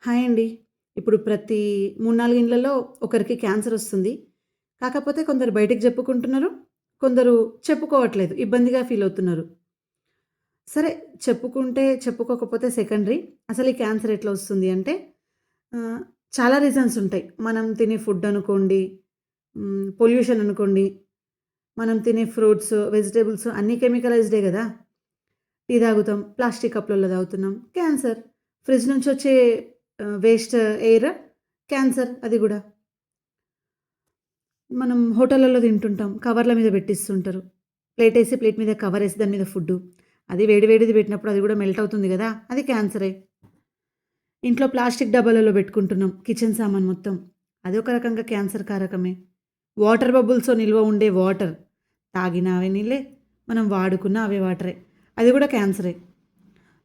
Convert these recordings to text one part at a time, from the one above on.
Hi అండి. ఇప్పుడు ప్రతి 3, 4 ఇండ్లలో ఒకరికి క్యాన్సర్ ఒస్తుంది. కాకపోతే కొందరు బయటికి జెప్పుకుంటున్నారు. కొందరు చెప్పుకోవట్లేదు. ఇబ్బందిగా ఫీల్ అవుతున్నారు. సరే, చెప్పుకుంటే, చెప్పుకోకపోతే సెకండరీ. అసలు ఈ క్యాన్సర్ ఎట్లా ఒస్తుంది అంటే ఆహ్, చాలా రీజన్స్ ఉంటాయి. మనం తినే ఫుడ్ అనుకోండి, పొల్యూషన్ అనుకోండి, మనం తినే ఫ్రూట్స్, వెజిటబుల్స్ అన్నీ కెమికలైజ్డే గదా! టీ తాగుతాం, ప్లాస్టిక్ కప్పులలో తాగుతున్నాం. క్యాన్సర్. ఫ్రిడ్జ్ నుంచి వచ్చే వేస్ట్ ఎయిర్ క్యాన్సర్ అది గూడా. మనం హోటళ్ళలో తింటుంటాం. కవర్ల మీద పెట్టిస్తుంటారు. ప్లేటేసి ప్లేట్ మీద కవరేసి దాని మీద ఫుడ్డు. అది వేడి వేడిది పెట్టినప్పుడు అది గూడా మెల్ట్ అవుతుంది గదా! అది క్యాన్సరే. ఇంట్లో ప్లాస్టిక్ డబ్బాలలో పెట్టుకుంటున్నాం కిచెన్ సామాను మొత్తం. అది ఒక రకంగా క్యాన్సర్ కారకమే. వాటర్ బబుల్స్‌లో నిల్వ ఉండే వాటర్ తాగినా అవే నీళ్ళే. మనం వాడుకున్న అవే వాటరే. అది గూడా క్యాన్సరే.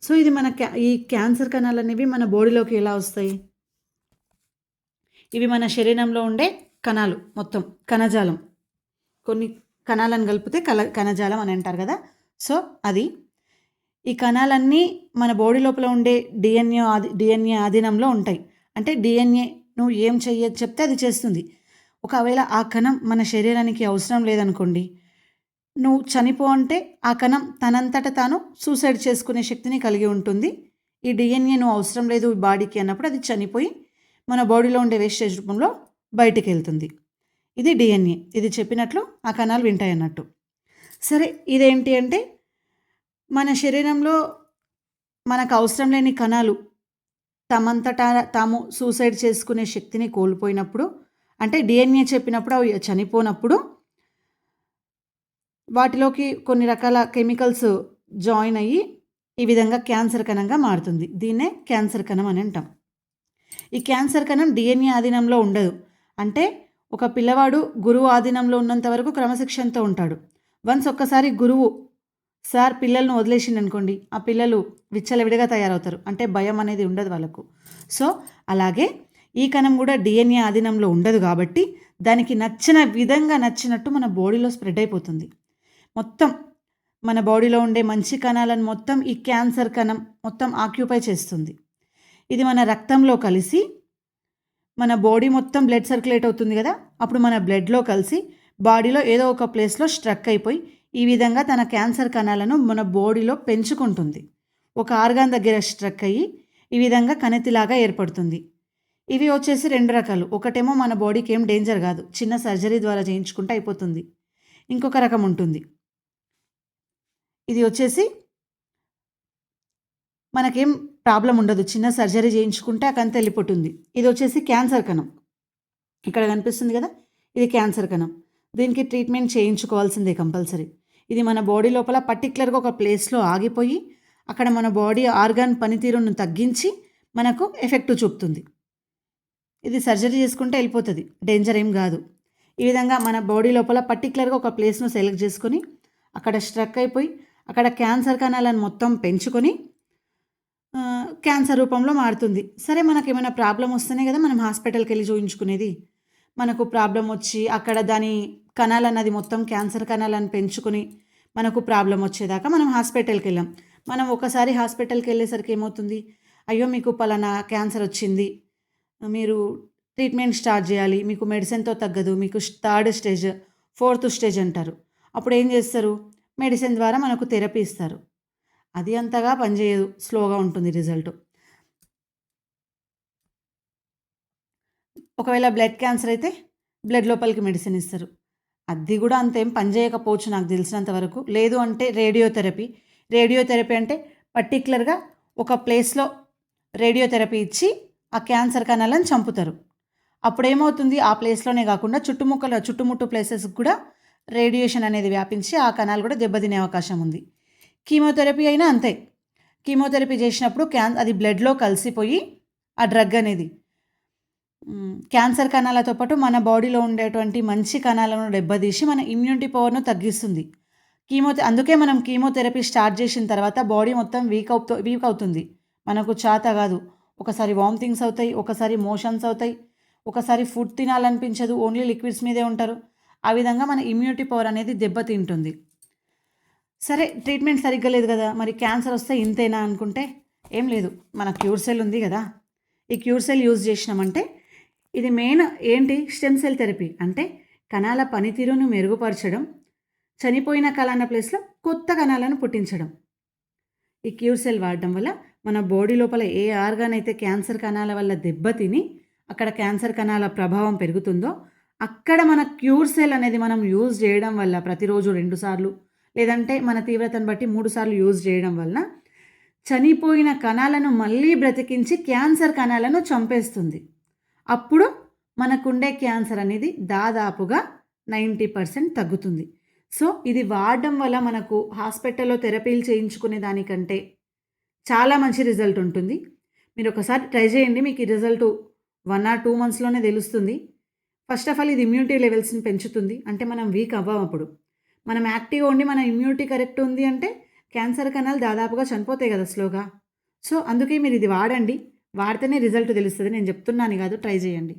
సో, ఇది మన ఈ క్యాన్సర్ కణాలనేవి మన బాడీలోకి ఎలా వస్తాయి? ఇవి మన శరీరంలో ఉండే కణాలు మొత్తం. కణజాలం. కొన్ని కణాలను కలిపితే కణజాలం అని అంటారు గదా! సో, అది. ఈ కణాలన్నీ మన బాడీ లోపల ఉండే డీఎన్ఏ ఆధీనంలో ఉంటాయి. అంటే డీఎన్ఏ నువ్వు ఏం చెప్తే అది చేస్తుంది. ఒకవేళ ఆ కణం మన శరీరానికి అవసరం లేదనుకోండి, నువ్వు చనిపో అంటే ఆ కణం తనంతట తాను సూసైడ్ చేసుకునే శక్తిని కలిగి ఉంటుంది. ఈ డీఎన్ఏ నువ్వు అవసరం లేదు ఈ బాడీకి అన్నప్పుడు అది చనిపోయి మన బాడీలో ఉండే వేస్టేజ్ రూపంలో బయటికెళ్తుంది. ఇది డీఎన్ఏ. ఇది చెప్పినట్లు ఆ కణాలు వింటాయన్నట్టు. సరే, ఇదేంటి అంటే మన శరీరంలో మనకు అవసరం లేని కణాలు తమంతట తాము సూసైడ్ చేసుకునే శక్తిని కోల్పోయినప్పుడు, అంటే డీఎన్ఏ చెప్పినప్పుడు అవి చనిపోనప్పుడు వాటిలోకి కొన్ని రకాల కెమికల్స్ జాయిన్ అయ్యి ఈ విధంగా క్యాన్సర్ కణంగా మారుతుంది. దీన్నే క్యాన్సర్ కణం అని అంటాం. ఈ క్యాన్సర్ కణం డీఎన్ఏ ఆధీనంలో ఉండదు. అంటే ఒక పిల్లవాడు గురువు ఆధీనంలో ఉన్నంత వరకు క్రమశిక్షణతో ఉంటాడు. వన్స్ ఒక్కసారి గురువు సార్ పిల్లలను వదిలేసిండనుకోండి, ఆ పిల్లలు విచ్చలవిడిగా తయారవుతారు. అంటే భయం అనేది ఉండదు వాళ్ళకు. సో, అలాగే ఈ కణం కూడా డీఎన్ఏ ఆధీనంలో ఉండదు కాబట్టి దానికి నచ్చిన విధంగా నచ్చినట్టు మన బాడీలో స్ప్రెడ్ అయిపోతుంది. మొత్తం మన బాడీలో ఉండే మంచి కణాలను మొత్తం ఈ క్యాన్సర్ కణం మొత్తం ఆక్యుపై చేస్తుంది. ఇది మన రక్తంలో కలిసి మన బాడీ మొత్తం బ్లడ్ సర్క్యులేట్ అవుతుంది కదా! అప్పుడు మన బ్లడ్‌లో కలిసి బాడీలో ఏదో ఒక ప్లేస్‌లో స్ట్రక్ అయిపోయి ఈ విధంగా తన క్యాన్సర్ కణాలను మన బాడీలో పెంచుకుంటుంది. ఒక ఆర్గాన్ దగ్గర స్ట్రక్ అయ్యి ఈ విధంగా కణితిలాగా ఏర్పడుతుంది. ఇవి వచ్చేసి 2 రకాలు. ఒకటేమో మన బాడీకి ఏం డేంజర్ కాదు. చిన్న సర్జరీ ద్వారా చేయించుకుంటే అయిపోతుంది. ఇంకొక రకం ఉంటుంది. ఇది వచ్చేసి మనకేం ప్రాబ్లమ్ ఉండదు. చిన్న సర్జరీ చేయించుకుంటే ఆ కణం వెళ్ళిపోతుంది. ఇది వచ్చేసి క్యాన్సర్ కణం. ఇక్కడ కనిపిస్తుంది కదా! ఇది క్యాన్సర్ కణం. దీనికి ట్రీట్మెంట్ చేయించుకోవాల్సిందే కంపల్సరీ. ఇది మన బాడీ లోపల పర్టిక్యులర్‌గా ఒక ప్లేస్‌లో ఆగిపోయి అక్కడ మన బాడీ ఆర్గాన్ పనితీరును తగ్గించి మనకు ఎఫెక్ట్ చూపుతుంది. ఇది సర్జరీ చేసుకుంటే వెళ్ళిపోతది. డేంజర్ ఏం కాదు. ఈ విధంగా మన బాడీ లోపల పర్టిక్యులర్‌గా ఒక ప్లేస్‌ను సెలెక్ట్ చేసుకొని అక్కడ స్ట్రక్ అయిపోయి అక్కడ క్యాన్సర్ కణాలను మొత్తం పెంచుకొని క్యాన్సర్ రూపంలో మారుతుంది. సరే, మనకేమైనా ప్రాబ్లమ్ వస్తేనే కదా మనం హాస్పిటల్‌కెళ్ళి చూయించుకునేది. మనకు ప్రాబ్లమ్ వచ్చి అక్కడ దాని కణాలన్నది మొత్తం క్యాన్సర్ కణాలను పెంచుకొని మనకు ప్రాబ్లమ్ వచ్చేదాకా మనం హాస్పిటల్‌కెళ్ళాం. మనం ఒకసారి హాస్పిటల్‌కెళ్ళేసరికి ఏమవుతుంది? అయ్యో! మీకు పలానా క్యాన్సర్ వచ్చింది. మీరు ట్రీట్మెంట్ స్టార్ట్ చేయాలి. మీకు మెడిసిన్‌తో తగ్గదు. మీకు థర్డ్ స్టేజ్, ఫోర్త్ స్టేజ్ అంటారు. అప్పుడు ఏం చేస్తారు? మెడిసిన్ ద్వారా మనకు థెరపీ ఇస్తారు. అది అంతగా పనిచేయదు. స్లోగా ఉంటుంది రిజల్ట్. ఒకవేళ బ్లడ్ క్యాన్సర్ అయితే బ్లడ్ లోపలికి మెడిసిన్ ఇస్తారు. అది కూడా అంతేం పనిచేయకపోవచ్చు నాకు తెలిసినంత వరకు. లేదు అంటే రేడియోథెరపీ. రేడియోథెరపీ అంటే పర్టిక్యులర్‌గా ఒక ప్లేస్‌లో రేడియోథెరపీ ఇచ్చి ఆ క్యాన్సర్ కణాలను చంపుతారు. అప్పుడేమవుతుంది? ఆ ప్లేస్‌లోనే కాకుండా చుట్టుముట్టు ప్లేసెస్‌కి కూడా రేడియేషన్ అనేది వ్యాపించి ఆ కణాలు కూడా దెబ్బతినే అవకాశం ఉంది. కీమోథెరపీ అయినా అంతే. కీమోథెరపీ చేసినప్పుడు అది బ్లడ్‌లో కలిసిపోయి ఆ డ్రగ్ అనేది క్యాన్సర్ కణాలతో పాటు మన బాడీలో ఉండేటువంటి మంచి కణాలను దెబ్బతీసి మన ఇమ్యూనిటీ పవర్‌ను తగ్గిస్తుంది. అందుకే మనం కీమోథెరపీ స్టార్ట్ చేసిన తర్వాత బాడీ మొత్తం వీక్ అవుతుంది. మనకు చేత కాదు. ఒకసారి వామిటింగ్స్ అవుతాయి. ఒకసారి మోషన్స్ అవుతాయి. ఒకసారి ఫుడ్ తినాలనిపించదు. ఓన్లీ లిక్విడ్స్ మీదే ఉంటారు. ఆ విధంగా మన ఇమ్యూనిటీ పవర్ అనేది దెబ్బతింటుంది. సరే, ట్రీట్మెంట్ సరిగ్గా లేదు కదా! మరి క్యాన్సర్ వస్తే ఇంతేనా అనుకుంటే ఏం లేదు. మన క్యూర్ సెల్ ఉంది కదా! ఈ క్యూర్ సెల్ యూజ్ చేసినామంటే ఇది మెయిన్ ఏంటి, స్టెమ్ సెల్ థెరపీ అంటే కణాల పనితీరును మెరుగుపరచడం, చనిపోయిన కణాల ప్లేస్లో కొత్త కణాలను పుట్టించడం. ఈ క్యూర్ సెల్ వాడడం వల్ల మన బాడీ లోపల ఏ ఆర్గాన్ అయితే క్యాన్సర్ కణాల వల్ల దెబ్బతిని అక్కడ క్యాన్సర్ కణాల ప్రభావం పెరుగుతుందో అక్కడ మన క్యూర్ సెల్ అనేది మనం యూజ్ చేయడం వల్ల ప్రతిరోజు 2 సార్లు లేదంటే మన తీవ్రతను బట్టి 3 సార్లు యూజ్ చేయడం వలన చనిపోయిన కణాలను మళ్ళీ బ్రతికించి క్యాన్సర్ కణాలను చంపేస్తుంది. అప్పుడు మనకుండే క్యాన్సర్ అనేది దాదాపుగా 90% తగ్గుతుంది. సో ఇది వాడడం వల్ల మనకు హాస్పిటల్లో థెరపీలు చేయించుకునే దానికంటే చాలా మంచి రిజల్ట్ ఉంటుంది. మీరు ఒకసారి ట్రై చేయండి, మీకు ఈ రిజల్ట్ 1 or 2 మంత్స్లోనే తెలుస్తుంది. ఫస్ట్ ఆఫ్ ఆల్ ఇది ఇమ్యూనిటీ లెవెల్స్ని పెంచుతుంది. అంటే మనం వీక్ అవ్వం. అప్పుడు మనం యాక్టివ్గా ఉండి మన ఇమ్యూనిటీ కరెక్ట్ ఉంది అంటే క్యాన్సర్ కణాలు దాదాపుగా చనిపోతాయి కదా స్లోగా. సో అందుకే మీరు ఇది వాడండి, వాడితేనే రిజల్ట్ తెలుస్తుంది. నేను చెప్తున్నాను కాదు, ట్రై చేయండి.